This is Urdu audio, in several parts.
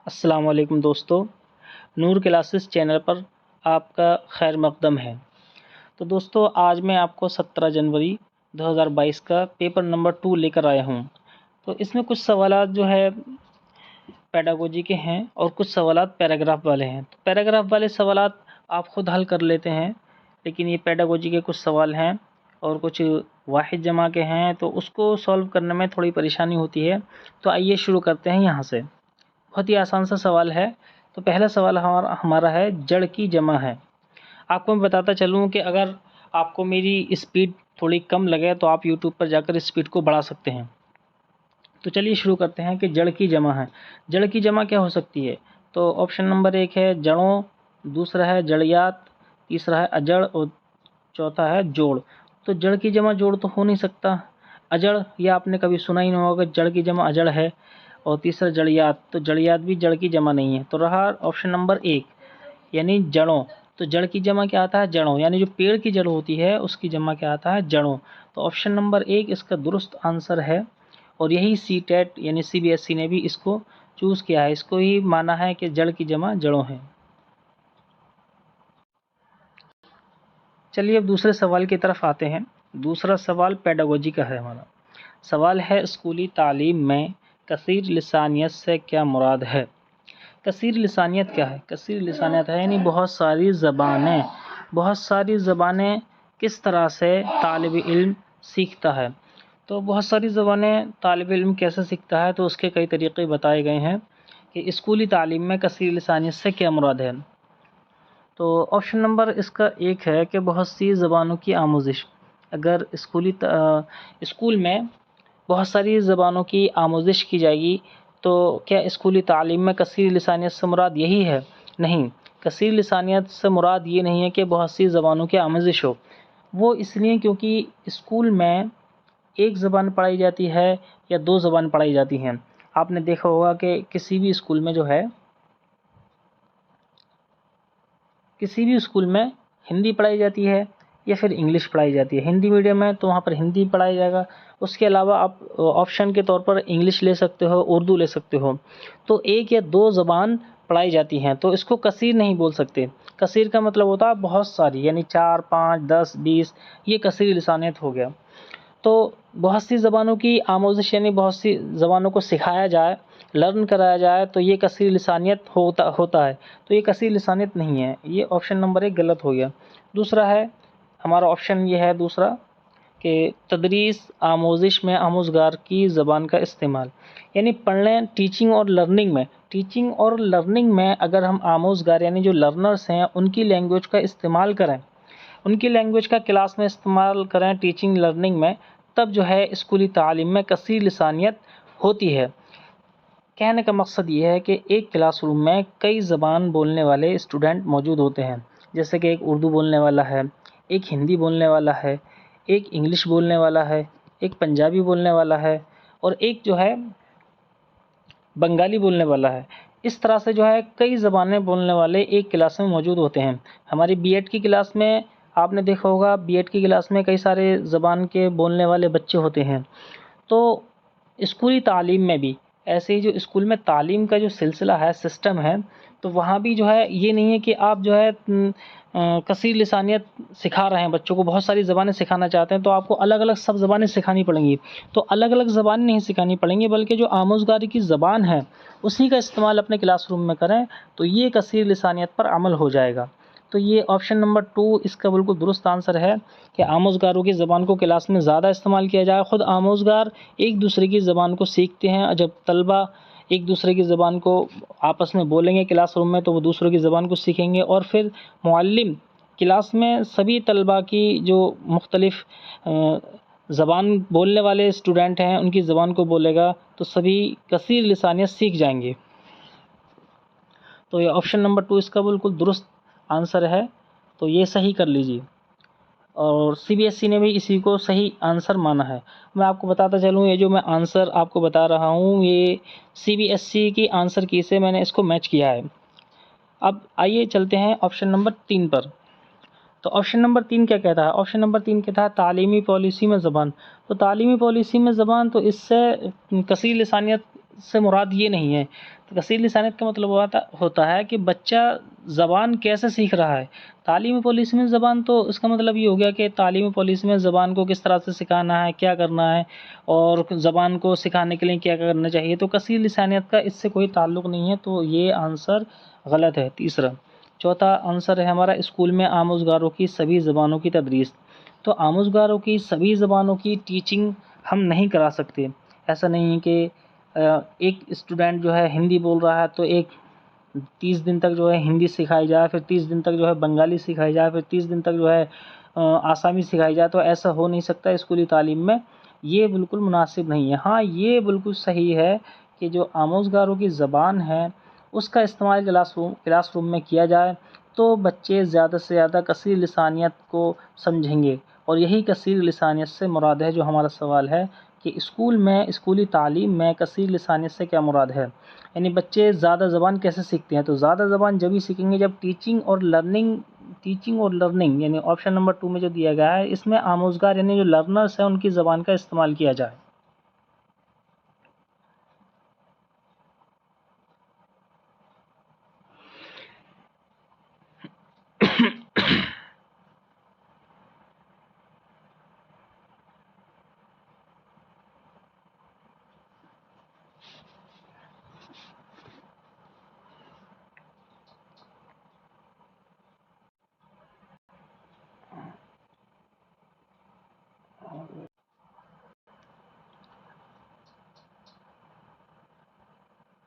السلام علیکم دوستو، نور کلاسز چینل پر آپ کا خیر مقدم ہے۔ تو دوستو، آج میں آپ کو 17 جنوری 2022 کا پیپر نمبر 2 لے کر آیا ہوں۔ تو اس میں کچھ سوالات جو ہے پیڈاگوجی کے ہیں اور کچھ سوالات پیراگراف والے ہیں۔ تو پیراگراف والے سوالات آپ خود حل کر لیتے ہیں، لیکن یہ پیڈاگوجی کے کچھ سوال ہیں اور کچھ واحد جمع کے ہیں، تو اس کو سولو کرنے میں تھوڑی پریشانی ہوتی ہے۔ تو آئیے شروع کرتے ہیں یہاں سے۔ بہت ہی آسان سا سوال ہے۔ تو پہلا سوال ہمارا ہے جڑ کی جمع ہے۔ آپ کو میں بتاتا چلوں کہ اگر آپ کو میری اسپیڈ تھوڑی کم لگے تو آپ یوٹیوب پر جا کر اسپیڈ کو بڑھا سکتے ہیں۔ تو چلیے شروع کرتے ہیں کہ جڑ کی جمع ہے۔ جڑ کی جمع کیا ہو سکتی ہے؟ تو آپشن نمبر 1 ہے جڑوں، دوسرا ہے جڑیات، تیسرا ہے اجڑ اور چوتھا ہے جوڑ۔ تو جڑ کی جمع جوڑ تو ہو نہیں سکتا۔ اجڑ یہ آپ نے کبھی سنا ہی نہیں ہوگا، جڑ کی جمع اجڑ ہے۔ اور تیسرا جڑیات، تو جڑیات بھی جڑ کی جمع نہیں ہے۔ تو رہا آپشن نمبر 1 یعنی جڑوں۔ تو جڑ کی جمع کیا آتا ہے؟ جڑوں، یعنی جو پیڑ کی جڑ ہوتی ہے اس کی جمع کیا آتا ہے؟ جڑوں۔ تو آپشن نمبر 1 اس کا درست آنسر ہے، اور یہی سی ٹیٹ یعنی CBSE نے بھی اس کو چوز کیا ہے، اس کو ہی مانا ہے کہ جڑ کی جمع جڑوں ہے۔ چلیے اب دوسرے سوال کی طرف آتے ہیں۔ دوسرا سوال پیڈاگوجی کا ہے ہمارا۔ سوال ہے اسکولی تعلیم میں کثیر لسانیت سے کیا مراد ہے؟ کثیر لسانیت کیا ہے؟ کثیر لسانیت ہے یعنی بہت ساری زبانیں۔ بہت ساری زبانیں کس طرح سے طالب علم سیکھتا ہے؟ تو بہت ساری زبانیں طالب علم کیسے سیکھتا ہے؟ تو اس کے کئی طریقے بتائے گئے ہیں کہ اسکولی تعلیم میں کثیر لسانیت سے کیا مراد ہے۔ تو آپشن نمبر اس کا 1 ہے کہ بہت سی زبانوں کی آموزش۔ اگر اسکول میں بہت ساری زبانوں کی آموزش کی جائے گی تو کیا اسکولی تعلیم میں کثیر لسانیت سے مراد یہی ہے؟ نہیں، کثیر لسانیت سے مراد یہ نہیں ہے کہ بہت سی زبانوں کی آموزش ہو۔ وہ اس لیے کیونکہ اسکول میں ایک زبان پڑھائی جاتی ہے یا 2 زبان پڑھائی جاتی ہیں۔ آپ نے دیکھا ہوگا کہ کسی بھی اسکول میں جو ہے، کسی بھی اسکول میں ہندی پڑھائی جاتی ہے یا پھر انگلش پڑھائی جاتی ہے۔ ہندی میڈیم ہے تو وہاں پر ہندی پڑھایا جائے گا، اس کے علاوہ آپ آپشن کے طور پر انگلش لے سکتے ہو، اردو لے سکتے ہو۔ تو 1 یا 2 زبان پڑھائی جاتی ہیں، تو اس کو کثیر نہیں بول سکتے۔ کثیر کا مطلب ہوتا ہے بہت ساری، یعنی 4، 5، 10، 20، یہ کثیر لسانیت ہو گیا۔ تو بہت سی زبانوں کی آموزش یعنی بہت سی زبانوں کو سکھایا جائے، لرن کرایا جائے، تو یہ کثیر لسانیت ہوتا ہے۔ تو یہ کثیر لسانیت نہیں ہے، یہ آپشن نمبر 1 غلط ہو گیا۔ دوسرا ہے ہمارا آپشن یہ ہے دوسرا کہ تدریس آموزش میں آموزگار کی زبان کا استعمال، یعنی پڑھنے، ٹیچنگ اور لرننگ میں اگر ہم آموزگار یعنی جو لرنرز ہیں ان کی لینگویج کا استعمال کریں، ان کی لینگویج کا کلاس میں استعمال کریں ٹیچنگ لرننگ میں، تب جو ہے اسکولی تعلیم میں کثیر لسانیت ہوتی ہے۔ کہنے کا مقصد یہ ہے کہ ایک کلاس روم میں کئی زبان بولنے والے اسٹوڈنٹ موجود ہوتے ہیں، جیسے کہ ایک اردو بولنے والا ہے، ایک ہندی بولنے والا ہے، ایک انگلش بولنے والا ہے، ایک پنجابی بولنے والا ہے، اور ایک جو ہے بنگالی بولنے والا ہے۔ اس طرح سے جو ہے کئی زبانیں بولنے والے ایک کلاس میں موجود ہوتے ہیں۔ ہماری B.Ed کی کلاس میں آپ نے دیکھا ہوگا، B.Ed کی کلاس میں کئی سارے زبان کے بولنے والے بچے ہوتے ہیں۔ تو اسکولی تعلیم میں بھی ایسے ہی جو اسکول میں تعلیم کا جو سلسلہ ہے، سسٹم ہے، تو وہاں بھی جو ہے یہ نہیں ہے کہ آپ جو ہے کثیر لسانیت سکھا رہے ہیں بچوں کو، بہت ساری زبانیں سکھانا چاہتے ہیں تو آپ کو الگ الگ سب زبانیں سکھانی پڑیں گی۔ تو الگ الگ زبانیں نہیں سکھانی پڑیں گی، بلکہ جو آموزگاری کی زبان ہے اسی کا استعمال اپنے کلاس روم میں کریں، تو یہ کثیر لسانیت پر عمل ہو جائے گا۔ تو یہ آپشن نمبر 2 اس کا بالکل درست آنسر ہے کہ آموزگاروں کی زبان کو کلاس میں زیادہ استعمال کیا جائے۔ خود آموزگار ایک دوسرے کی زبان کو سیکھتے ہیں، جب طلبہ ایک دوسرے کی زبان کو آپس میں بولیں گے کلاس روم میں تو وہ دوسروں کی زبان کو سیکھیں گے، اور پھر معلم کلاس میں سبھی طلبہ کی جو مختلف زبان بولنے والے اسٹوڈنٹ ہیں ان کی زبان کو بولے گا تو سبھی کثیر لسانیت سیکھ جائیں گے۔ تو یہ آپشن نمبر 2 اس کا بالکل درست آنسر ہے، تو یہ صحیح کر لیجیے۔ اور CBSE نے بھی اسی کو صحیح آنسر مانا ہے۔ میں آپ کو بتاتا چلوں، یہ جو میں آنسر آپ کو بتا رہا ہوں یہ CBSE کی آنسر کی سے میں نے اس کو میچ کیا ہے۔ اب آئیے چلتے ہیں آپشن نمبر 3 پر۔ تو آپشن نمبر 3 کیا کہتا ہے؟ آپشن نمبر 3 کہتا ہے تعلیمی پالیسی میں زبان۔ تو تعلیمی پالیسی میں زبان، تو اس سے کثیر لسانیت سے مراد یہ نہیں ہے۔ تو کثیر لسانیت کا مطلب ہوتا ہے کہ بچہ زبان کیسے سیکھ رہا ہے۔ تعلیمی پالیسی میں زبان، تو اس کا مطلب یہ ہو گیا کہ تعلیمی پالیسی میں زبان کو کس طرح سے سکھانا ہے، کیا کرنا ہے، اور زبان کو سکھانے کے لیے کیا کرنا چاہیے۔ تو کثیر لسانیت کا اس سے کوئی تعلق نہیں ہے، تو یہ آنسر غلط ہے۔ تیسرا، چوتھا آنسر ہے ہمارا اسکول میں آموزگاروں کی سبھی زبانوں کی تدریس۔ تو آموزگاروں کی سبھی زبانوں کی ٹیچنگ ہم نہیں کرا سکتے۔ ایسا نہیں ہے کہ ایک اسٹوڈنٹ جو ہے ہندی بول رہا ہے تو 30 دن تک جو ہے ہندی سکھائی جائے، پھر 30 دن تک جو ہے بنگالی سکھائی جائے، پھر 30 دن تک جو ہے آسامی سکھائی جائے، تو ایسا ہو نہیں سکتا اسکولی تعلیم میں، یہ بالکل مناسب نہیں ہے۔ ہاں، یہ بالکل صحیح ہے کہ جو آموزگاروں کی زبان ہے اس کا استعمال کلاس روم میں کیا جائے تو بچے زیادہ سے زیادہ کثیر لسانیت کو سمجھیں گے، اور یہی کثیر لسانیت سے مراد ہے جو ہمارا سوال ہے کہ اسکول میں، اسکولی تعلیم میں کثیر لسانیت سے کیا مراد ہے، یعنی بچے زیادہ زبان کیسے سیکھتے ہیں۔ تو زیادہ زبان جبھی سیکھیں گے جب ٹیچنگ اور لرننگ یعنی آپشن نمبر 2 میں جو دیا گیا ہے اس میں آموزگار یعنی جو لرنرز ہیں ان کی زبان کا استعمال کیا جائے۔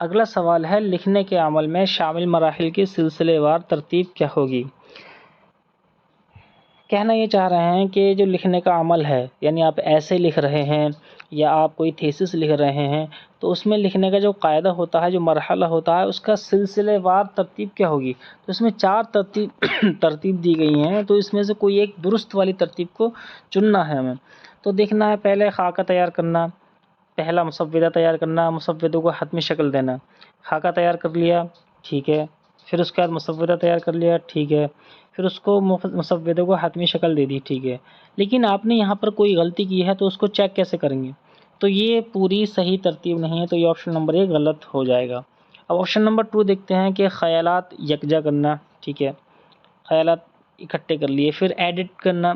اگلا سوال ہے، لکھنے کے عمل میں شامل مراحل کی سلسلے وار ترتیب کیا ہوگی؟ کہنا یہ چاہ رہے ہیں کہ جو لکھنے کا عمل ہے، یعنی آپ ایسے لکھ رہے ہیں یا آپ کوئی تھیسس لکھ رہے ہیں، تو اس میں لکھنے کا جو قاعدہ ہوتا ہے، جو مرحلہ ہوتا ہے، اس کا سلسلے وار ترتیب کیا ہوگی؟ تو اس میں 4 ترتیب دی گئی ہیں، تو اس میں سے کوئی ایک درست والی ترتیب کو چننا ہے ہمیں۔ تو دیکھنا ہے، پہلے خاکہ تیار کرنا، پہلا مسودہ تیار کرنا، مسودوں کو حتمی شکل دینا۔ خاکہ تیار کر لیا، ٹھیک ہے، پھر اس کے بعد مسودہ تیار کر لیا، ٹھیک ہے، پھر اس کو مسودے کو حتمی شکل دے دی، ٹھیک ہے، لیکن آپ نے یہاں پر کوئی غلطی کی ہے تو اس کو چیک کیسے کریں گے؟ تو یہ پوری صحیح ترتیب نہیں ہے، تو یہ آپشن نمبر 1 غلط ہو جائے گا۔ اب آپشن نمبر 2 دیکھتے ہیں کہ خیالات یکجا کرنا، ٹھیک ہے، خیالات اکٹھے کر لیے، پھر ایڈٹ کرنا۔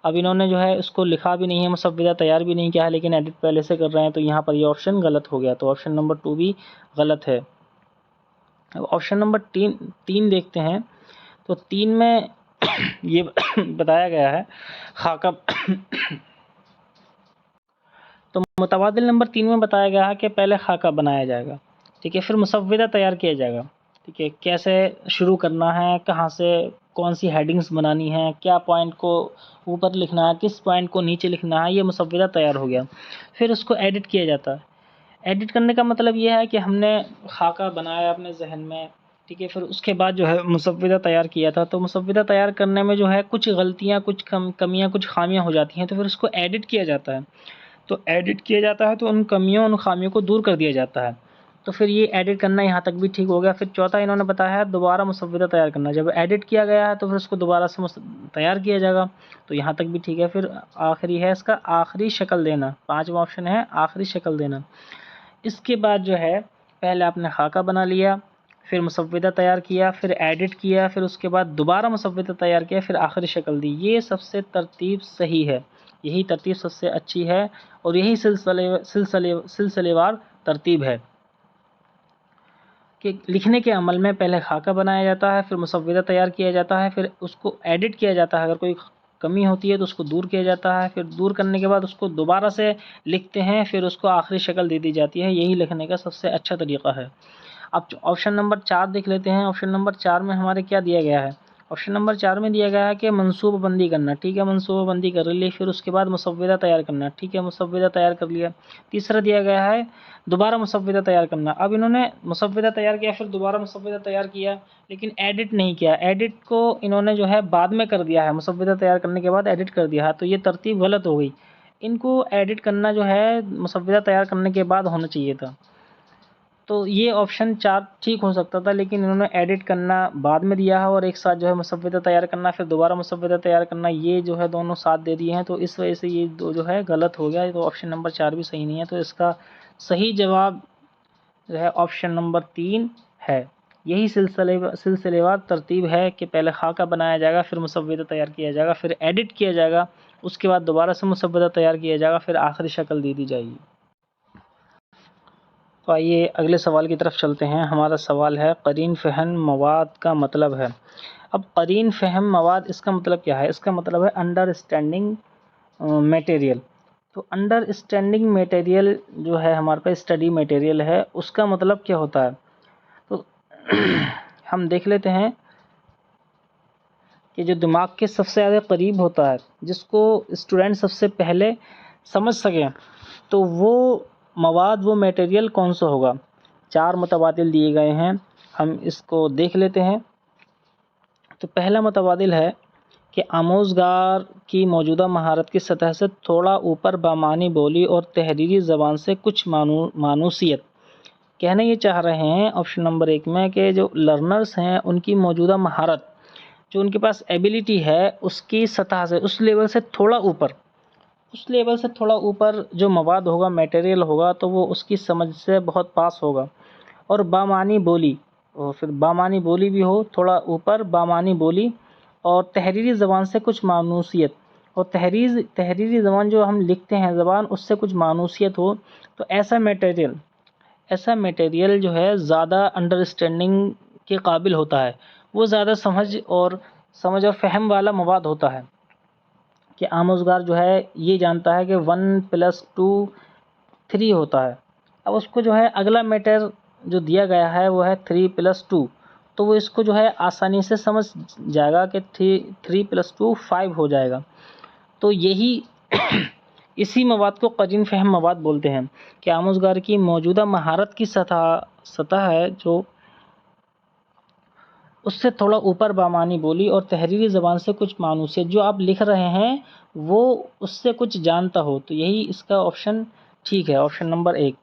اب انہوں نے جو ہے اس کو لکھا بھی نہیں ہے، مسودہ تیار بھی نہیں کیا ہے، لیکن ایڈٹ پہلے سے کر رہے ہیں، تو یہاں پر یہ آپشن غلط ہو گیا، تو آپشن نمبر 2 بھی غلط ہے۔ اب آپشن نمبر 3 دیکھتے ہیں، تو 3 میں یہ بتایا گیا ہے خاکہ تو متبادل نمبر 3 میں بتایا گیا ہے کہ پہلے خاکہ بنایا جائے گا، ٹھیک ہے، پھر مسودہ تیار کیا جائے گا، ٹھیک ہے، کیسے شروع کرنا ہے، کہاں سے کون سی ہیڈنگز بنانی ہے، کیا پوائنٹ کو اوپر لکھنا ہے، کس پوائنٹ کو نیچے لکھنا ہے، یہ مسودہ تیار ہو گیا۔ پھر اس کو ایڈٹ کیا جاتا ہے۔ ایڈٹ کرنے کا مطلب یہ ہے کہ ہم نے خاکہ بنایا اپنے ذہن میں، ٹھیک ہے، پھر اس کے بعد جو ہے مسودہ تیار کیا تھا، تو مسودہ تیار کرنے میں جو ہے کچھ غلطیاں، کچھ کمیاں، کچھ خامیاں ہو جاتی ہیں، تو پھر اس کو ایڈٹ کیا جاتا ہے۔ تو ایڈٹ کیا جاتا ہے تو ان کمیوں، ان خامیوں کو دور کر دیا جاتا ہے۔ تو پھر یہ ایڈٹ کرنا یہاں تک بھی ٹھیک ہو گیا۔ پھر چوتھا انہوں نے بتایا ہے دوبارہ مسودہ تیار کرنا، جب ایڈٹ کیا گیا ہے تو پھر اس کو دوبارہ سے تیار کیا جائے گا، تو یہاں تک بھی ٹھیک ہے۔ پھر آخری ہے اس کا آخری شکل دینا، 5واں آپشن ہے آخری شکل دینا۔ اس کے بعد جو ہے پہلے آپ نے خاکہ بنا لیا، پھر مسودہ تیار کیا، پھر ایڈٹ کیا، پھر اس کے بعد دوبارہ مسودہ تیار کیا، پھر آخری شکل دی۔ یہ سب سے ترتیب صحیح ہے، یہی ترتیب سب سے اچھی ہے، اور یہی سلسلے وار ترتیب ہے کہ لکھنے کے عمل میں پہلے خاکہ بنایا جاتا ہے، پھر مسودہ تیار کیا جاتا ہے، پھر اس کو ایڈٹ کیا جاتا ہے، اگر کوئی کمی ہوتی ہے تو اس کو دور کیا جاتا ہے، پھر دور کرنے کے بعد اس کو دوبارہ سے لکھتے ہیں، پھر اس کو آخری شکل دے دی جاتی ہے۔ یہی لکھنے کا سب سے اچھا طریقہ ہے۔ اب آپشن نمبر 4 دیکھ لیتے ہیں۔ آپشن نمبر 4 میں ہمارے کیا دیا گیا ہے؟ آپشن نمبر 4 میں دیا گیا ہے کہ منصوبہ بندی کرنا، ٹھیک ہے، منصوبہ بندی کر لی، پھر اس کے بعد مسودہ تیار کرنا، ٹھیک ہے، مسودہ تیار کر لیا۔ تیسرا دیا گیا ہے دوبارہ مسودہ تیار کرنا۔ اب انہوں نے مسودہ تیار کیا، پھر دوبارہ مسودہ تیار کیا، لیکن ایڈٹ نہیں کیا۔ ایڈٹ کو انہوں نے جو ہے بعد میں کر دیا ہے، مسودہ تیار کرنے کے بعد ایڈٹ کر دیا ہے، تو یہ ترتیب غلط ہو گئی۔ ان کو ایڈٹ کرنا جو ہے مسودہ تیار کرنے کے بعد ہونا چاہیے تھا، تو یہ آپشن 4 ٹھیک ہو سکتا تھا، لیکن انہوں نے ایڈٹ کرنا بعد میں دیا ہے، اور ایک ساتھ جو ہے مسودہ تیار کرنا پھر دوبارہ مسودہ تیار کرنا، یہ جو ہے دونوں ساتھ دے دیے ہیں، تو اس وجہ سے یہ جو ہے غلط ہو گیا، تو آپشن نمبر 4 بھی صحیح نہیں ہے۔ تو اس کا صحیح جواب جو ہے آپشن نمبر 3 ہے۔ یہی سلسلے وار ترتیب ہے کہ پہلے خاکہ بنایا جائے گا، پھر مسودہ تیار کیا جائے گا، پھر ایڈٹ کیا جائے گا، اس کے بعد دوبارہ سے مسودہ تیار کیا جائے گا، پھر آخری شکل دی جائے گی۔ تو آئیے اگلے سوال کی طرف چلتے ہیں۔ ہمارا سوال ہے قرین فہم مواد کا مطلب ہے۔ اب قرین فہم مواد اس کا مطلب کیا ہے؟ اس کا مطلب ہے انڈرسٹینڈنگ میٹیریل۔ تو انڈرسٹینڈنگ میٹیریل جو ہے ہمارے پاس اسٹڈی میٹیریل ہے، اس کا مطلب کیا ہوتا ہے؟ تو ہم دیکھ لیتے ہیں کہ جو دماغ کے سب سے زیادہ قریب ہوتا ہے، جس کو اسٹوڈنٹ سب سے پہلے سمجھ سکیں، تو وہ مواد، وہ میٹیریل کون سا ہوگا؟ 4 متبادل دیے گئے ہیں، ہم اس کو دیکھ لیتے ہیں۔ تو پہلا متبادل ہے کہ آموزگار کی موجودہ مہارت کی سطح سے تھوڑا اوپر بامعنی بولی اور تحریری زبان سے کچھ مانوسیت۔ کہنا یہ چاہ رہے ہیں آپشن نمبر 1 میں کہ جو لرنرز ہیں ان کی موجودہ مہارت، جو ان کے پاس ایبیلٹی ہے، اس کی سطح سے، اس لیول سے تھوڑا اوپر جو مواد ہوگا، میٹیریل ہوگا، تو وہ اس کی سمجھ سے بہت پاس ہوگا۔ اور بامعنی بولی، اور پھر بامعنی بولی بھی ہو، تھوڑا اوپر بامعنی بولی، اور تحریری زبان سے کچھ مانوسیت، اور تحریری زبان جو ہم لکھتے ہیں زبان، اس سے کچھ مانوسیت ہو، تو ایسا میٹیریل جو ہے زیادہ انڈرسٹینڈنگ کے قابل ہوتا ہے، وہ زیادہ سمجھ اور فہم والا مواد ہوتا ہے، کہ آموزگار جو ہے یہ جانتا ہے کہ 1+2 3 ہوتا ہے۔ اب اس کو جو ہے اگلا میٹر جو دیا گیا ہے وہ ہے 3+2، تو وہ اس کو جو ہے آسانی سے سمجھ جائے گا کہ 3+2 5 ہو جائے گا۔ تو یہی اسی مواد کو قرین فہم مواد بولتے ہیں، کہ آموزگار کی موجودہ مہارت کی سطح ہے جو اس سے تھوڑا اوپر بامعنی بولی اور تحریری زبان سے کچھ مانوسیت، جو آپ لکھ رہے ہیں وہ اس سے کچھ جانتا ہو، تو یہی اس کا آپشن ٹھیک ہے، آپشن نمبر 1۔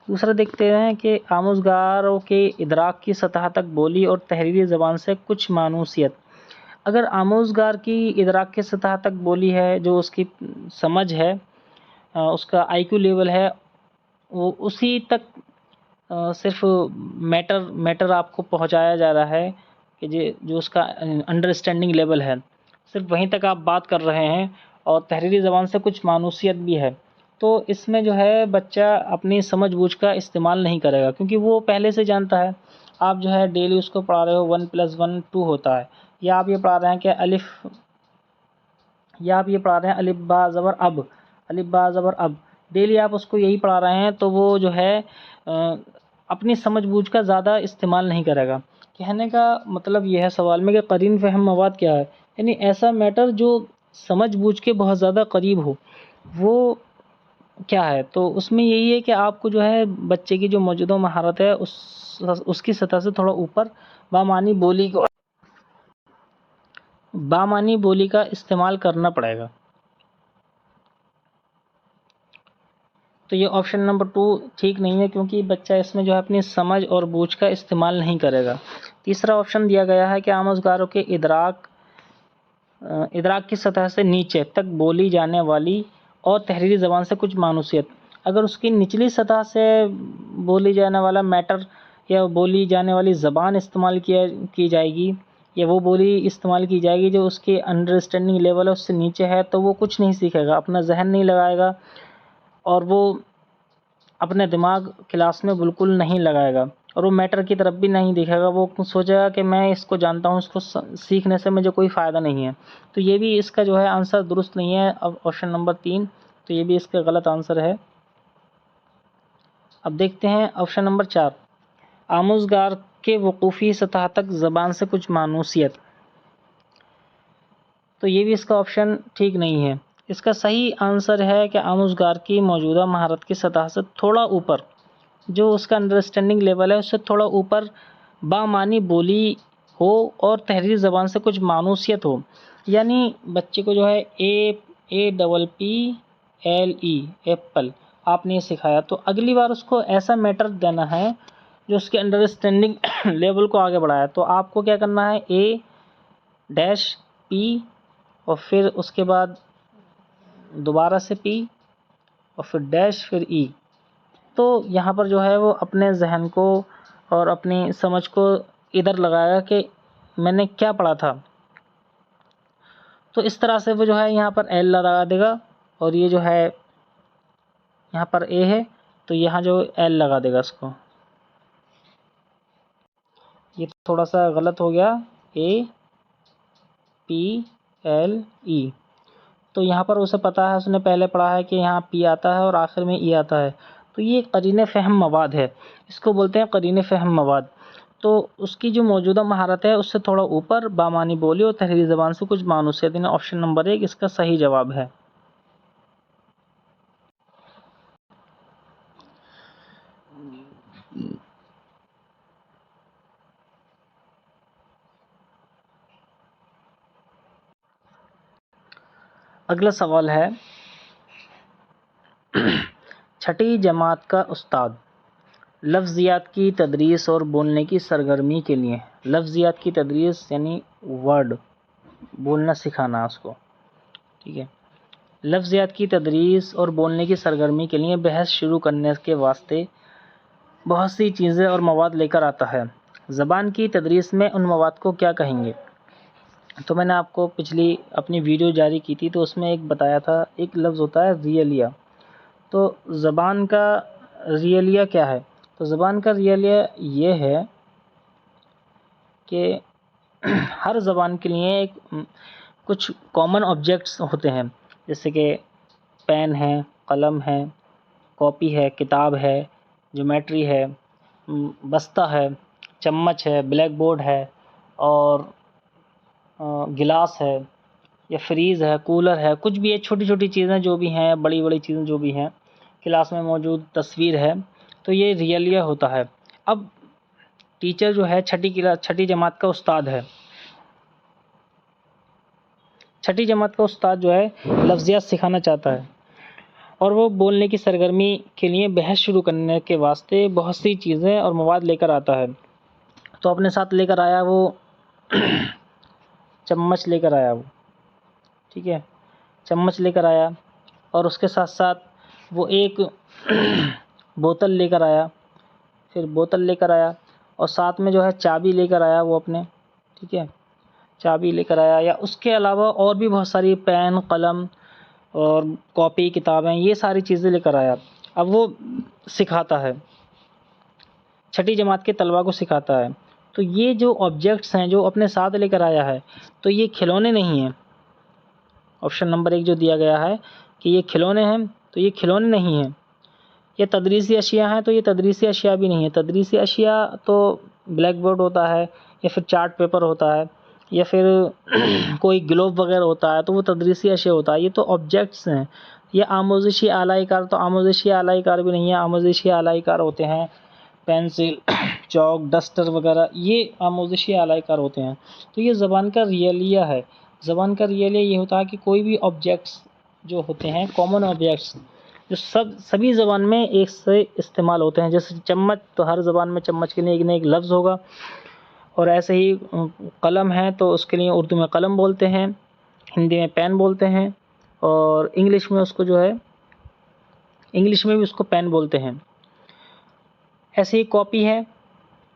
دوسرا دیکھتے ہیں کہ آموزگاروں کے ادراک کی سطح تک بولی اور تحریری زبان سے کچھ مانوسیت۔ اگر آموزگار کی ادراک کی سطح تک بولی ہے، جو اس کی سمجھ ہے، اس کا IQ لیول ہے، وہ اسی تک صرف میٹر آپ کو پہنچایا جا رہا ہے، کہ جو اس کا انڈرسٹینڈنگ لیول ہے، صرف وہیں تک آپ بات کر رہے ہیں، اور تحریری زبان سے کچھ مانوسیت بھی ہے، تو اس میں جو ہے بچہ اپنی سمجھ بوجھ کا استعمال نہیں کرے گا، کیونکہ وہ پہلے سے جانتا ہے۔ آپ جو ہے ڈیلی اس کو پڑھا رہے ہو 1+1 2 ہوتا ہے، یا آپ یہ پڑھا رہے ہیں کہ الف با زبر اب، ڈیلی آپ اس کو یہی پڑھا رہے ہیں، تو وہ جو ہے اپنی سمجھ بوجھ کا زیادہ استعمال نہیں کرے گا۔ کہنے کا مطلب یہ ہے سوال میں کہ قرین فہم مواد کیا ہے، یعنی ایسا میٹر جو سمجھ بوجھ کے بہت زیادہ قریب ہو، وہ کیا ہے؟ تو اس میں یہی ہے کہ آپ کو جو ہے بچے کی جو موجودہ مہارت ہے اس کی سطح سے تھوڑا اوپر بامعنی بولی کا استعمال کرنا پڑے گا۔ تو یہ آپشن نمبر 2 ٹھیک نہیں ہے، کیونکہ بچہ اس میں جو ہے اپنی سمجھ اور بوجھ کا استعمال نہیں کرے گا۔ تیسرا آپشن دیا گیا ہے کہ آموزگاروں کے ادراک کی سطح سے نیچے تک بولی جانے والی اور تحریری زبان سے کچھ مانوسیت۔ اگر اس کی نچلی سطح سے بولی جانے والا میٹر یا بولی جانے والی زبان استعمال کی جائے گی، یا وہ بولی استعمال کی جائے گی جو اس کی انڈرسٹینڈنگ لیول ہے اس سے نیچے ہے، تو وہ کچھ نہیں سیکھے گا، اپنا ذہن نہیں لگائے گا، اور وہ اپنے دماغ کلاس میں بالکل نہیں لگائے گا، اور وہ میٹر کی طرف بھی نہیں دیکھے گا۔ وہ سوچے گا کہ میں اس کو جانتا ہوں، اس کو سیکھنے سے مجھے کوئی فائدہ نہیں ہے۔ تو یہ بھی اس کا جو ہے آنسر درست نہیں ہے، اب آپشن نمبر 3، تو یہ بھی اس کا غلط آنسر ہے۔ اب دیکھتے ہیں آپشن نمبر 4، آموزگار کے وقوفی سطح تک زبان سے کچھ مانوسیت۔ تو یہ بھی اس کا آپشن ٹھیک نہیں ہے۔ اس کا صحیح آنسر ہے کہ آموزگار کی موجودہ مہارت کی سطح سے تھوڑا اوپر، جو اس کا انڈرسٹینڈنگ لیول ہے اس سے تھوڑا اوپر بامعنی بولی ہو اور تحریری زبان سے کچھ مانوسیت ہو۔ یعنی بچے کو جو ہے APPLE ایپل آپ نے سکھایا، تو اگلی بار اس کو ایسا میٹر دینا ہے جو اس کے انڈرسٹینڈنگ لیول کو آگے بڑھایا۔ تو آپ کو کیا کرنا ہے، A-P اور پھر اس کے بعد دوبارہ سے P اور پھر ڈیش پھر E، تو یہاں پر جو ہے وہ اپنے ذہن کو اور اپنی سمجھ کو ادھر لگائے گا کہ میں نے کیا پڑھا تھا. تو اس طرح سے وہ جو ہے یہاں پر ایل لگا دے گا، اور یہ جو ہے یہاں پر اے ہے تو یہاں جو ایل لگا دے گا اس کو. یہ تھوڑا سا غلط ہو گیا، اے پی ایل ای. تو یہاں پر اسے پتا ہے، اس نے پہلے پڑھا ہے کہ یہاں پی آتا ہے اور آخر میں ای آتا ہے. تو یہ قرین فہم مواد ہے، اس کو بولتے ہیں قرین فہم مواد. تو اس کی جو موجودہ مہارت ہے اس سے تھوڑا اوپر، بامعنی بولی اور تحریری زبان سے کچھ مانوسیت. آپشن نمبر 1 اس کا صحیح جواب ہے. اگلا سوال ہے، چھٹی جماعت کا استاد لفظیات کی تدریس اور بولنے کی سرگرمی کے لیے، لفظیات کی تدریس یعنی ورڈ بولنا سکھانا اس کو، ٹھیک ہے، لفظیات کی تدریس اور بولنے کی سرگرمی کے لیے بحث شروع کرنے کے واسطے بہت سی چیزیں اور مواد لے کر آتا ہے. زبان کی تدریس میں ان مواد کو کیا کہیں گے؟ تو میں نے آپ کو پچھلی اپنی ویڈیو جاری کی تھی، تو اس میں ایک بتایا تھا، ایک لفظ ہوتا ہے ریلیہ. تو زبان کا ریلیہ کیا ہے؟ تو زبان کا ریلیہ یہ ہے کہ ہر زبان کے لیے ایک کچھ کامن آبجیکٹس ہوتے ہیں، جیسے کہ پین ہے، قلم ہے، کاپی ہے، کتاب ہے، جیومیٹری ہے، بستہ ہے، چمچ ہے، بلیک بورڈ ہے، اور گلاس ہے، یا فریز ہے، کولر ہے، کچھ بھی ہے، چھوٹی چھوٹی چیزیں جو بھی ہیں، بڑی بڑی چیزیں جو بھی ہیں، کلاس میں موجود تصویر ہے، تو یہ ریلیہ ہوتا ہے. اب ٹیچر جو ہے چھٹی جماعت کا استاد ہے. چھٹی جماعت کا استاد جو ہے لفظیات سکھانا چاہتا ہے، اور وہ بولنے کی سرگرمی کے لیے بحث شروع کرنے کے واسطے بہت سی چیزیں اور مواد لے کر آتا ہے. تو اپنے ساتھ لے کر آیا وہ چمچ لے کر آیا وہ، ٹھیک ہے، چمچ لے کر آیا، اور اس کے ساتھ ساتھ وہ ایک بوتل لے کر آیا، پھر بوتل لے کر آیا، اور ساتھ میں جو ہے چابی لے کر آیا وہ اپنے، ٹھیک ہے، چابی لے کر آیا. یا اس کے علاوہ اور بھی بہت ساری پین، قلم اور کاپی، کتابیں، یہ ساری چیزیں لے کر آیا. اب وہ سکھاتا ہے، چھٹی جماعت کے طلباء کو سکھاتا ہے. تو یہ جو آبجیکٹس ہیں جو اپنے ساتھ لے کر آیا ہے، تو یہ کھلونے نہیں ہیں. آپشن نمبر 1 جو دیا گیا ہے کہ یہ کھلونے ہیں، تو یہ کھلونے نہیں ہیں. یہ تدریسی اشیاء ہیں، تو یہ تدریسی اشیاء بھی نہیں ہے. تدریسی اشیاء تو بلیک بورڈ ہوتا ہے، یا پھر چارٹ پیپر ہوتا ہے، یا پھر کوئی گلوب وغیرہ ہوتا ہے، تو وہ تدریسی اشیاء ہوتا ہے. یہ تو آبجیکٹس ہیں. یہ آموزشی آلائی کار، تو آموزشی آلائی کار بھی نہیں ہے. آموزشی آلائی کار ہوتے ہیں پینسل، چاک، ڈسٹر وغیرہ، یہ آموزشی آلائی کار ہوتے ہیں. تو یہ زبان کا ریلیہ ہے. زبان کا ریلیہ یہ ہوتا ہے کہ کوئی بھی آبجیکٹس جو ہوتے ہیں، کامن آبجیکٹس، جو سبھی زبان میں ایک سے استعمال ہوتے ہیں. جیسے چمچ، تو ہر زبان میں چمچ کے لیے ایک نہ ایک لفظ ہوگا. اور ایسے ہی قلم ہے، تو اس کے لیے اردو میں قلم بولتے ہیں، ہندی میں پین بولتے ہیں، اور انگلش میں اس کو جو ہے، انگلش میں بھی اس کو پین بولتے ہیں. ایسے ہی کاپی ہے،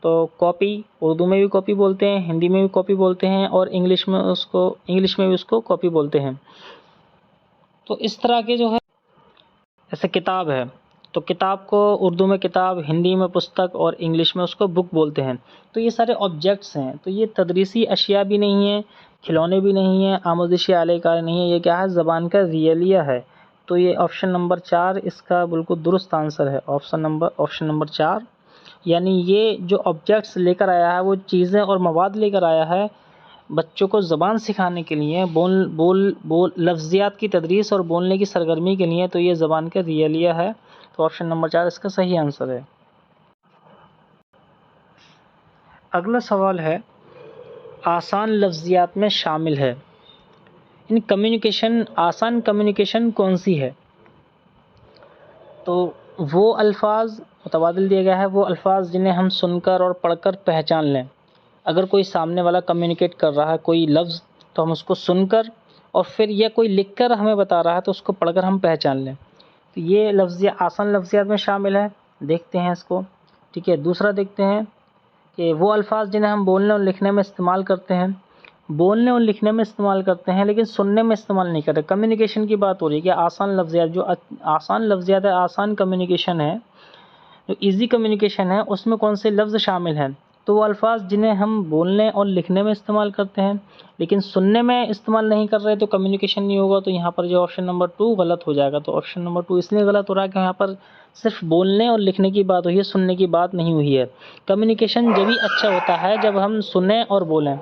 تو کاپی اردو میں بھی کاپی بولتے ہیں، ہندی میں بھی کاپی بولتے ہیں، اور انگلش میں بھی اس کو کاپی بولتے ہیں. تو اس طرح کے جو ہے، جیسے کتاب ہے، تو کتاب کو اردو میں کتاب، ہندی میں پستک، اور انگلش میں اس کو بک بولتے ہیں. تو یہ سارے آبجیکٹس ہیں. تو یہ تدریسی اشیاء بھی نہیں ہیں، کھلونے بھی نہیں ہیں، آموزشی آلے کار نہیں ہے. یہ کیا ہے؟ زبان کا ریلیہ ہے. تو یہ آپشن نمبر 4 اس کا بالکل درست آنسر ہے. آپشن نمبر 4، یعنی یہ جو آبجیکٹس لے کر آیا ہے، وہ چیزیں اور مواد لے کر آیا ہے بچوں کو زبان سکھانے کے لیے، لفظیات کی تدریس اور بولنے کی سرگرمی کے لیے. تو یہ زبان کا ریلیہ ہے. تو آپشن نمبر 4 اس کا صحیح آنسر ہے. اگلا سوال ہے، آسان لفظیات میں شامل ہے. آسان کمیونیکیشن کون سی ہے؟ تو وہ الفاظ متبادل دیا گیا ہے، وہ الفاظ جنہیں ہم سن کر اور پڑھ کر پہچان لیں. اگر کوئی سامنے والا کمیونیکیٹ کر رہا ہے کوئی لفظ، تو ہم اس کو سن کر، اور پھر یہ کوئی لکھ کر ہمیں بتا رہا ہے، تو اس کو پڑھ کر ہم پہچان لیں. تو یہ آسان لفظیات میں شامل ہے. دیکھتے ہیں اس کو، ٹھیک ہے۔ دوسرا دیکھتے ہیں کہ وہ الفاظ جنہیں ہم بولنے اور لکھنے میں استعمال کرتے ہیں، بولنے اور لکھنے میں استعمال کرتے ہیں لیکن سننے میں استعمال نہیں کرتے۔ کمیونیکیشن کی بات ہو رہی ہے کہ آسان لفظیات، جو آسان لفظیات ہے، آسان کمیونیکیشن ہے، جو ایزی کمیونیکیشن ہے، اس میں کون سے لفظ شامل ہیں؟ تو وہ الفاظ جنہیں ہم بولنے اور لکھنے میں استعمال کرتے ہیں لیکن سننے میں استعمال نہیں کر رہے تو کمیونیکیشن نہیں ہوگا۔ تو یہاں پر جو آپشن نمبر 2 غلط ہو جائے گا۔ تو آپشن نمبر 2 اس لیے غلط ہو رہا ہے کہ یہاں پر صرف بولنے اور لکھنے کی بات ہوئی ہے، سننے کی بات نہیں ہوئی ہے۔ کمیونیکیشن جبھی اچھا ہوتا ہے جب ہم سنیں اور بولیں۔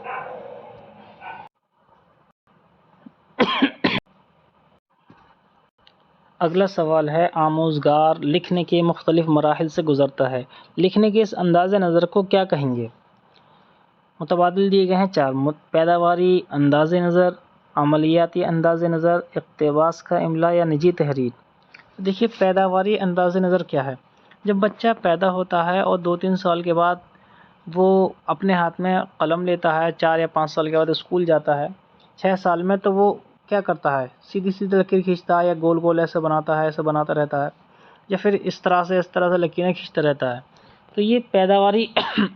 اگلا سوال ہے، آموزگار لکھنے کے مختلف مراحل سے گزرتا ہے، لکھنے کے اس انداز نظر کو کیا کہیں گے؟ متبادل دیے گئے ہیں 4: پیداواری انداز نظر، عملیاتی انداز نظر، اقتباس کا املا یا نجی تحریر۔ دیکھیے پیداواری انداز نظر کیا ہے؟ جب بچہ پیدا ہوتا ہے اور 2-3 سال کے بعد وہ اپنے ہاتھ میں قلم لیتا ہے، 4 یا 5 سال کے بعد اسکول جاتا ہے، 6 سال میں تو وہ کیا کرتا ہے؟ سیدھی سیدھی لکیر کھینچتا ہے یا گول گول ایسے بناتا ہے، ایسے بناتا رہتا ہے، یا پھر اس طرح سے لکیریں کھینچتا رہتا ہے۔ تو یہ پیداواری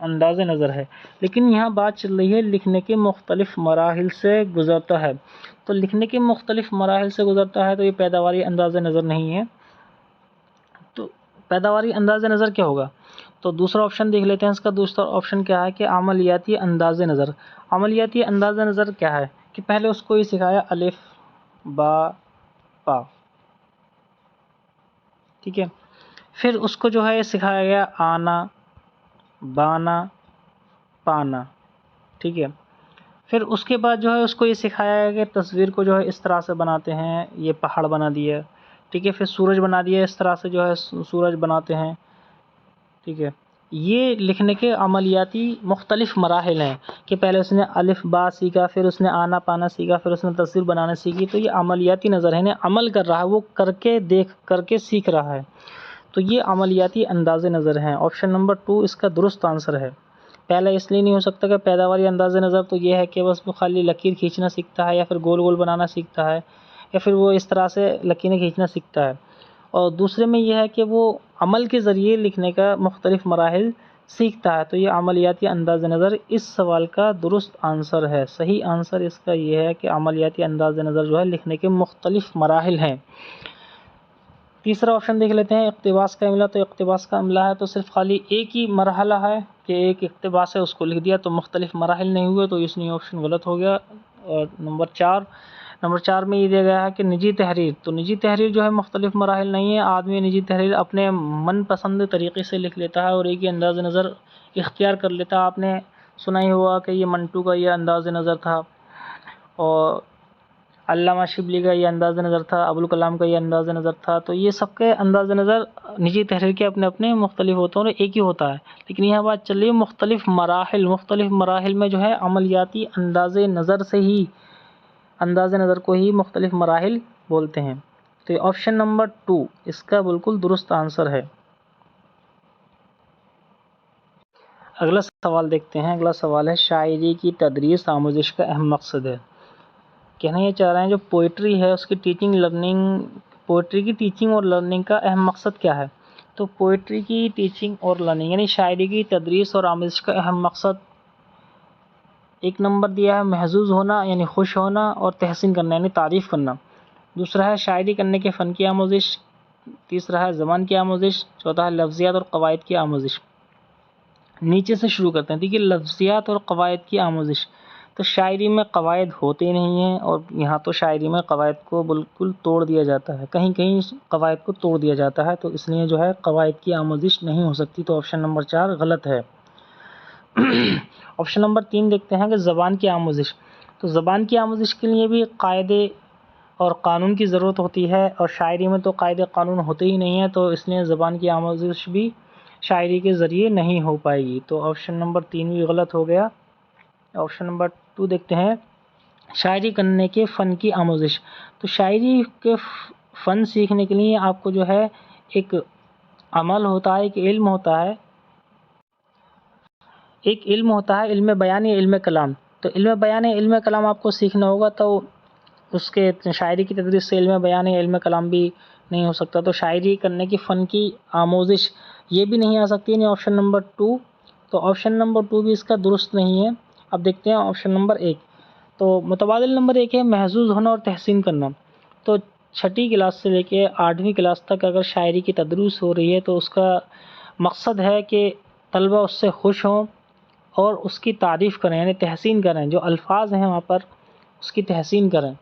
انداز نظر ہے۔ لیکن یہاں بات چل رہی ہے لکھنے کے مختلف مراحل سے گزرتا ہے، تو لکھنے کے مختلف مراحل سے گزرتا ہے تو یہ پیداواری انداز نظر نہیں ہے۔ تو پیداواری انداز نظر کیا ہوگا؟ تو دوسرا آپشن دیکھ لیتے ہیں۔ اس کا دوسرا آپشن کیا ہے کہ عملیاتی انداز نظر۔ عملیاتی انداز نظر کیا ہے کہ پہلے اس کو یہ سکھایا الف با پا، ٹھیک ہے، پھر اس کو جو ہے یہ سکھایا گیا آنا بانا پانا، ٹھیک ہے، پھر اس کے بعد جو ہے اس کو یہ سکھایا گیا کہ تصویر کو جو ہے اس طرح سے بناتے ہیں، یہ پہاڑ بنا دیا، ٹھیک ہے، پھر سورج بنا دیا، اس طرح سے جو ہے سورج بناتے ہیں، ٹھیک ہے۔ یہ لکھنے کے عملیاتی مختلف مراحل ہیں کہ پہلے اس نے الف با سیکھا، پھر اس نے آنا پانا سیکھا، پھر اس نے تصویر بنانا سیکھی۔ تو یہ عملیاتی نظر ہے، یعنی عمل کر رہا ہے، وہ کر کے دیکھ کر کے سیکھ رہا ہے، تو یہ عملیاتی انداز نظر ہیں۔ آپشن نمبر 2 اس کا درست آنسر ہے۔ پہلا اس لیے نہیں ہو سکتا کہ پیداواری انداز نظر تو یہ ہے کہ بس وہ خالی لکیر کھینچنا سیکھتا ہے یا پھر گول گول بنانا سیکھتا ہے یا پھر وہ اس طرح سے لکیریں کھینچنا سیکھتا ہے، اور دوسرے میں یہ ہے کہ وہ عمل کے ذریعے لکھنے کا مختلف مراحل سیکھتا ہے۔ تو یہ عملیاتی انداز نظر اس سوال کا درست آنسر ہے۔ صحیح آنسر اس کا یہ ہے کہ عملیاتی انداز نظر جو ہے لکھنے کے مختلف مراحل ہیں۔ تیسرا آپشن دیکھ لیتے ہیں، اقتباس کا املا۔ تو اقتباس کا املا ہے تو صرف خالی ایک ہی مرحلہ ہے کہ ایک اقتباس ہے، اس کو لکھ دیا، تو مختلف مراحل نہیں ہوئے، تو اس لیے آپشن غلط ہو گیا۔ اور نمبر 4 میں یہ دیا گیا ہے کہ نجی تحریر۔ تو نجی تحریر جو ہے مختلف مراحل نہیں ہے، آدمی نجی تحریر اپنے من پسند طریقے سے لکھ لیتا ہے اور ایک ہی انداز نظر اختیار کر لیتا ہے۔ آپ نے سنا ہی ہوگا کہ یہ منٹو کا یہ انداز نظر تھا، اور علامہ شبلی کا یہ انداز نظر تھا، ابوالکلام کا یہ انداز نظر تھا۔ تو یہ سب کے انداز نظر نجی تحریر کے اپنے اپنے مختلف ہوتے ہیں اور ایک ہی ہوتا ہے، لیکن یہاں بات چل رہی ہے مختلف مراحل میں جو ہے عملیاتی انداز نظر سے ہی انداز نظر کو ہی مختلف مراحل بولتے ہیں۔ تو یہ آپشن نمبر 2 اس کا بالکل درست آنسر ہے۔ اگلا سوال دیکھتے ہیں۔ اگلا سوال ہے، شاعری کی تدریس آموزش کا اہم مقصد ہے۔ کہنا یہ چاہ رہے ہیں جو پوئٹری ہے اس کی پوئٹری کی ٹیچنگ اور لرننگ کا اہم مقصد کیا ہے؟ تو پوئٹری کی ٹیچنگ اور لرننگ یعنی شاعری کی تدریس اور آموزش کا اہم مقصد، ایک نمبر دیا ہے محظوظ ہونا یعنی خوش ہونا اور تحسین کرنا یعنی تعریف کرنا، دوسرا ہے شاعری کرنے کے فن کی آموزش، تیسرا ہے زبان کی آموزش، چوتھا ہے لفظیات اور قواعد کی آموزش۔ نیچے سے شروع کرتے ہیں۔ دیکھیے لفظیات اور قواعد کی آموزش، تو شاعری میں قواعد ہوتے نہیں ہیں، اور یہاں تو شاعری میں قواعد کو بالکل توڑ دیا جاتا ہے، کہیں کہیں قواعد کو توڑ دیا جاتا ہے، تو اس لیے جو ہے قواعد کی آموزش نہیں ہو سکتی، تو آپشن نمبر 4 غلط ہے۔ آپشن نمبر 3 دیکھتے ہیں کہ زبان کی آموزش۔ تو زبان کی آموزش کے لیے بھی قاعدے اور قانون کی ضرورت ہوتی ہے، اور شاعری میں تو قاعدے قانون ہوتے ہی نہیں ہیں، تو اس لیے زبان کی آموزش بھی شاعری کے ذریعے نہیں ہو پائے گی، تو آپشن نمبر 3 بھی غلط ہو گیا۔ آپشن نمبر 2 دیکھتے ہیں، شاعری کرنے کے فن کی آموزش۔ تو شاعری کے فن سیکھنے کے لیے آپ کو جو ہے ایک عمل ہوتا ہے، ایک علم ہوتا ہے، علم بیان یا علم کلام۔ تو علم بیان یا علم کلام آپ کو سیکھنا ہوگا، تو اس کے شاعری کی تدریس سے علم بیان یا علم کلام بھی نہیں ہو سکتا. تو شاعری کرنے کی فن کی آموزش یہ بھی نہیں آ سکتی, یعنی آپشن نمبر 2. تو آپشن نمبر 2 بھی اس کا درست نہیں ہے. اب دیکھتے ہیں آپشن نمبر 1. تو متبادل نمبر 1 ہے محظوظ ہونا اور تحسین کرنا. تو 6ٹھی کلاس سے لے کے 8ویں کلاس تک اگر شاعری کی تدریس ہو رہی ہے تو اس کا مقصد ہے کہ طلبہ اس سے خوش ہوں اور اس کی تعریف کریں, یعنی تحسین کریں, جو الفاظ ہیں وہاں پر اس کی تحسین کریں.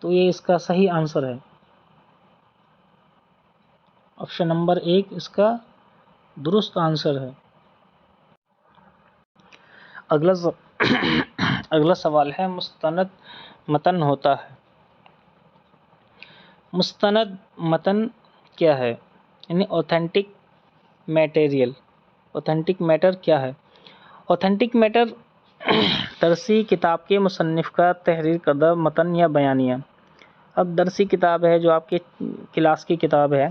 تو یہ اس کا صحیح آنسر ہے. آپشن نمبر 1 اس کا درست آنسر ہے. اگلا سوال ہے مستند متن ہوتا ہے. مستند متن کیا ہے؟ یعنی اوتھینٹک میٹیریل. اوتھینٹک میٹر کیا ہے؟ اوتھینٹک میٹر درسی کتاب کے مصنف کا تحریر کردہ متن یا بیانیہ. اب درسی کتاب ہے جو آپ کے کلاس کی کتاب ہے,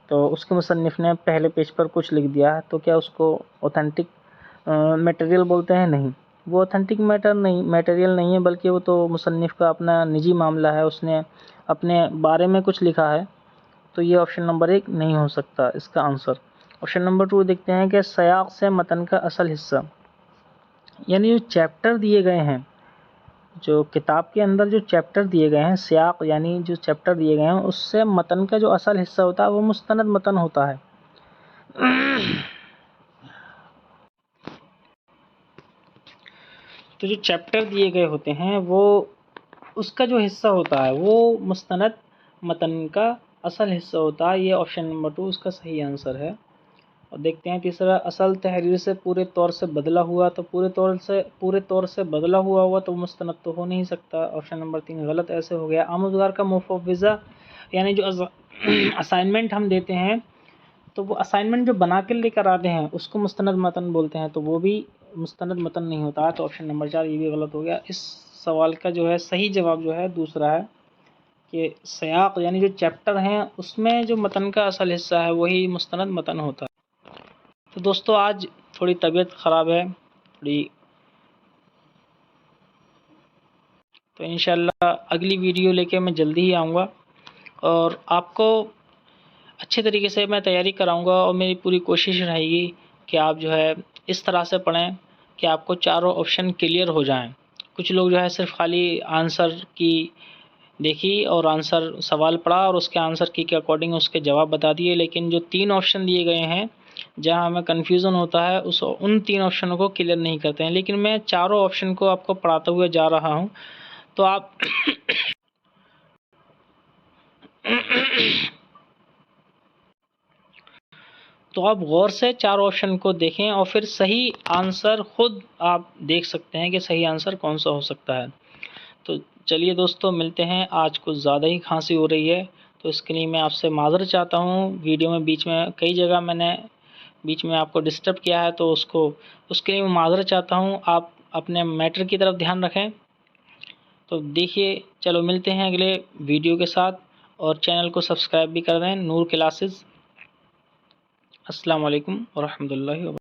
تو اس کے مصنف نے پہلے پیج پر کچھ لکھ دیا ہے, تو کیا اس کو اوتھینٹک میٹیریل بولتے ہیں؟ نہیں, وہ اوتھینٹک میٹیریل نہیں ہے, بلکہ وہ تو مصنف کا اپنا نجی معاملہ ہے, اس نے اپنے بارے میں کچھ لکھا ہے. تو یہ آپشن نمبر 1 نہیں ہو سکتا اس کا آنسر. آپشن نمبر 2 دیکھتے ہیں کہ سیاق سے متن کا اصل حصہ, یعنی جو چیپٹر دیے گئے ہیں, جو کتاب کے اندر جو چیپٹر دیے گئے ہیں, سیاق یعنی جو چیپٹر دیے گئے ہیں, اس سے متن کا جو اصل حصہ ہوتا ہے وہ مستند متن ہوتا ہے. تو جو چیپٹر دیے گئے ہوتے ہیں وہ اس کا جو حصہ ہوتا ہے وہ مستند متن کا اصل حصہ ہوتا ہے. یہ آپشن نمبر 2 اس کا صحیح آنسر ہے. اور دیکھتے ہیں تیسرا, اصل تحریر سے پورے طور سے بدلا ہوا. تو پورے طور سے بدلا ہوا تو مستند تو ہو نہیں سکتا. آپشن نمبر 3 غلط ایسے ہو گیا. آموزگار کا مفوضہ, یعنی جو اسائنمنٹ ہم دیتے ہیں تو وہ اسائنمنٹ جو بنا کے لے کر آتے ہیں اس کو مستند متن بولتے ہیں, تو وہ بھی مستند متن نہیں ہوتا ہے. تو آپشن نمبر 4 یہ بھی غلط ہو گیا. اس سوال کا جو ہے صحیح جواب جو ہے دوسرا ہے کہ سیاق یعنی جو چیپٹر ہیں اس میں جو متن کا اصل حصہ ہے وہی مستند متن ہوتا ہے. تو دوستو آج تھوڑی طبیعت خراب ہے تو انشاءاللہ اگلی ویڈیو لے کے میں جلدی ہی آؤں گا, اور آپ کو اچھے طریقے سے میں تیاری کراؤں گا, اور میری پوری کوشش رہے گی کہ آپ جو ہے اس طرح سے پڑھیں کہ آپ کو چاروں آپشن کلیئر ہو جائیں. کچھ لوگ جو ہے صرف خالی آنسر کی دیکھی اور آنسر سوال پڑھا اور اس کے آنسر کی کے اکارڈنگ اس کے جواب بتا دیے, لیکن جو 3 آپشن دیے گئے ہیں جہاں ہمیں کنفیوژن ہوتا ہے ان 3 آپشنوں کو کلیئر نہیں کرتے ہیں. لیکن میں چاروں آپشن کو آپ کو پڑھاتے ہوئے جا رہا ہوں, تو آپ غور سے 4 آپشن کو دیکھیں اور پھر صحیح آنسر خود آپ دیکھ سکتے ہیں کہ صحیح آنسر کون سا ہو سکتا ہے. تو چلیے دوستو ملتے ہیں. آج کچھ زیادہ ہی کھانسی ہو رہی ہے تو اس کے لیے میں آپ سے معذرت چاہتا ہوں. ویڈیو میں بیچ میں کئی جگہ میں نے بیچ میں آپ کو ڈسٹرب کیا ہے, تو اس کے لیے میں معذرت چاہتا ہوں. آپ اپنے میٹر کی طرف دھیان رکھیں. تو دیکھیے, چلو ملتے ہیں اگلے ویڈیو کے ساتھ, اور چینل کو سبسکرائب بھی کر دیں, نور کلاسز. السلام علیکم ورحمۃ اللہ وبرکاتہ.